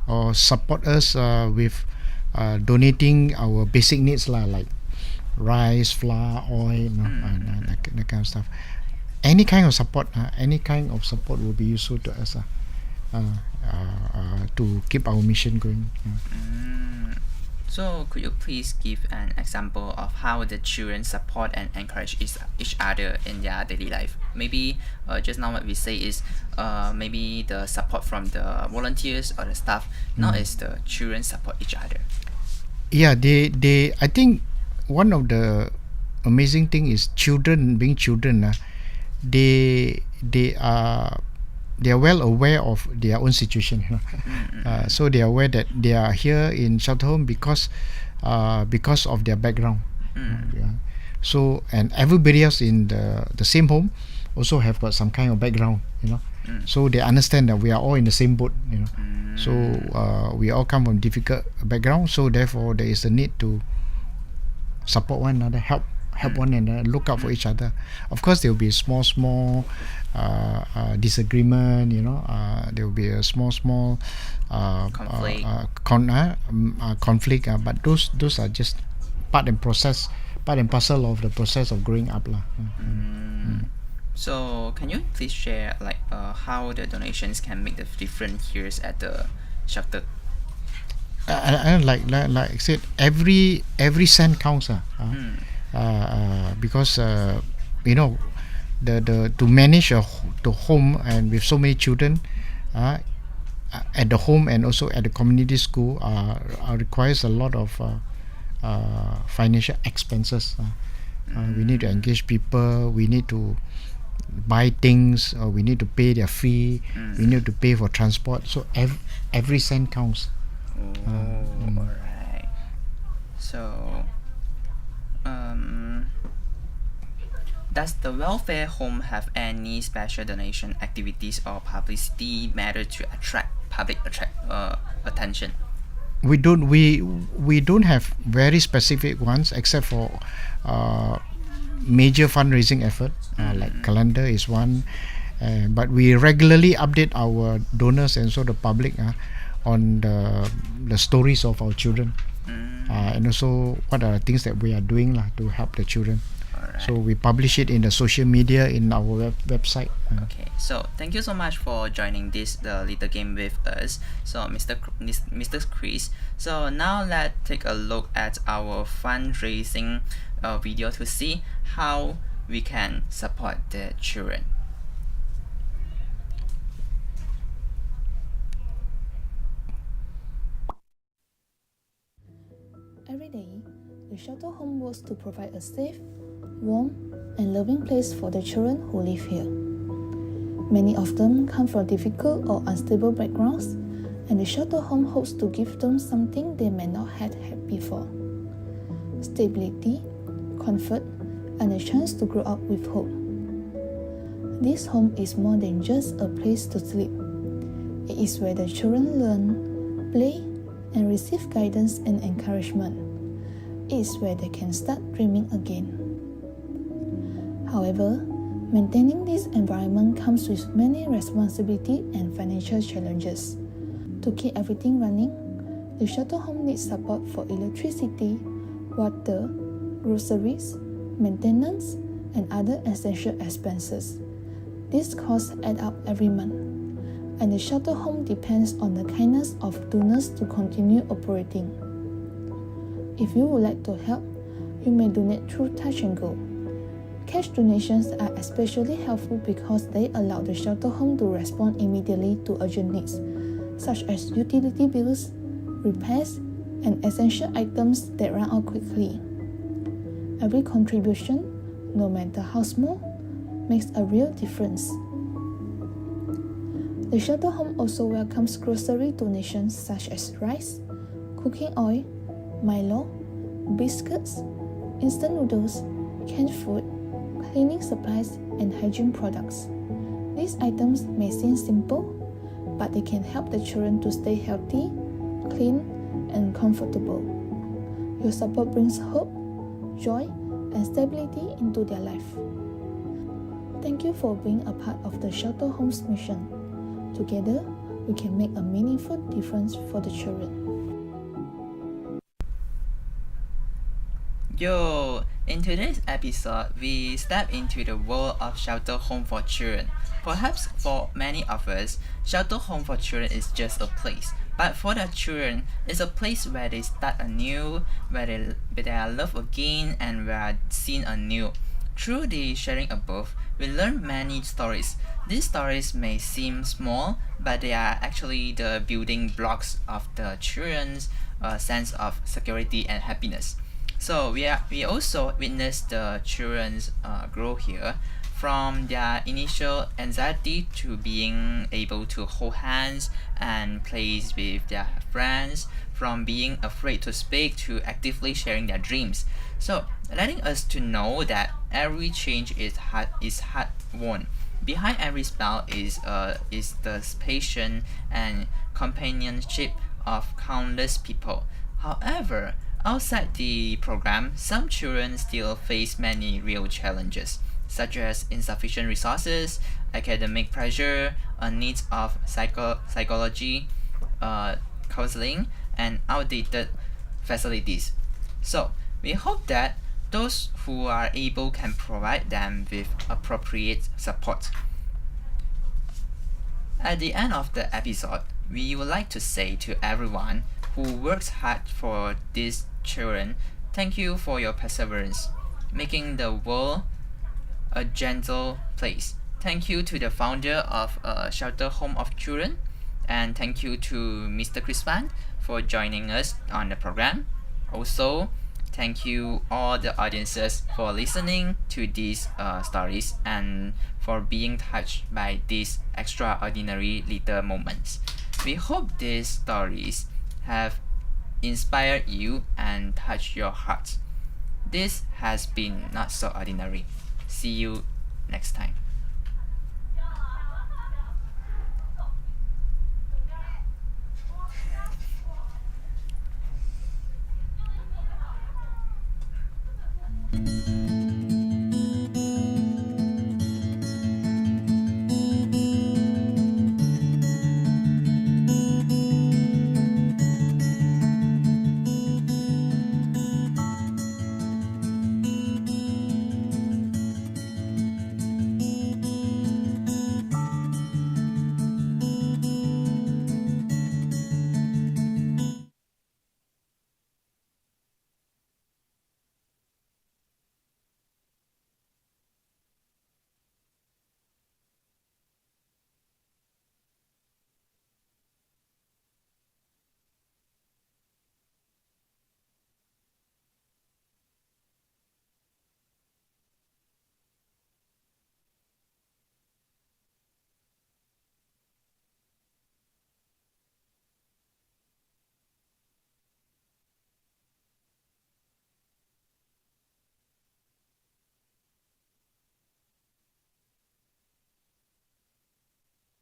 Speaker 4: or support us with donating our basic needs like rice, flour, oil, and that kind of stuff. Any kind of support will be useful to us to keep our mission going.
Speaker 1: So could you please give an example of how the children support and encourage each other in their daily life? Maybe just now what we say is maybe the support from the volunteers or the staff. Now is the children support each other.
Speaker 4: Yeah, they I think one of the amazing thing is children being children. They are well aware of their own situation. So they are aware that they are here in shelter home because of their background. So and everybody else in the same home also have got some kind of background. So they understand that we are all in the same boat. So we all come from difficult background. So therefore there is a need to support one another, help one another, look out for each other. Of course, there will be small disagreement. There will be a small conflict. But those are just part and parcel of the process of growing up,
Speaker 1: So can you please share how the donations can make the difference here at the shelter?
Speaker 4: Like I said, every cent counts. Because to manage the home and with so many children at the home and also at the community school requires a lot of financial expenses. We need to engage people, we need to buy things, we need to pay their fee, we need to pay for transport. So every cent counts.
Speaker 1: Alright. So does the welfare home have any special donation activities or publicity matter to attract public attention?
Speaker 4: We don't have very specific ones except for major fundraising effort like calendar is one, but we regularly update our donors and so the public on the stories of our children, and also what are the things that we are doing to help the children. So we publish it in the social media, in our website.
Speaker 1: Okay, so thank you so much for joining the little game with us. So Mr. Chris. So now let's take a look at our fundraising video to see how we can support the children.
Speaker 7: Every day, the shelter home works to provide a safe, warm, and loving place for the children who live here. Many of them come from difficult or unstable backgrounds, and the shelter home hopes to give them something they may not have had before: stability, comfort, and a chance to grow up with hope. This home is more than just a place to sleep. It is where the children learn, play, and receive guidance and encouragement. It is where they can start dreaming again. However, maintaining this environment comes with many responsibilities and financial challenges. To keep everything running, the shelter home needs support for electricity, water, groceries, maintenance, and other essential expenses. These costs add up every month, and the shelter home depends on the kindness of donors to continue operating. If you would like to help, you may donate through Touch and Go. Cash donations are especially helpful because they allow the shelter home to respond immediately to urgent needs, such as utility bills, repairs, and essential items that run out quickly. Every contribution, no matter how small, makes a real difference. The shelter home also welcomes grocery donations such as rice, cooking oil, Milo, biscuits, instant noodles, canned food, cleaning supplies, and hygiene products. These items may seem simple, but they can help the children to stay healthy, clean, and comfortable. Your support brings hope, joy, and stability into their life. Thank you for being a part of the shelter home's mission. Together, we can make a meaningful difference for the children.
Speaker 1: Yo, in today's episode, we step into the world of shelter home for children. Perhaps for many of us, shelter home for children is just a place. But for the children, it's a place where they start anew, where they are loved again, and where seen anew. Through the sharing above, we learn many stories. These stories may seem small, but they are actually the building blocks of the children's sense of security and happiness. So we also witness the children's grow here, from their initial anxiety to being able to hold hands and play with their friends, from being afraid to speak to actively sharing their dreams. So letting us to know that every change is hard won. Behind every spell is the patience and companionship of countless people. However, outside the program, some children still face many real challenges, such as insufficient resources, academic pressure, needs of psychology, counseling, and outdated facilities. So we hope that those who are able can provide them with appropriate support. At the end of the episode, we would like to say to everyone who works hard for these children, thank you for your perseverance, making the world a gentle place. Thank you to the founder of Shelter Home of Children, and thank you to Mr. Chris Van for joining us on the program. Also, thank you all the audiences for listening to these stories and for being touched by these extraordinary little moments. We hope these stories have inspired you and touched your heart. This has been Not So Ordinary. See you next time.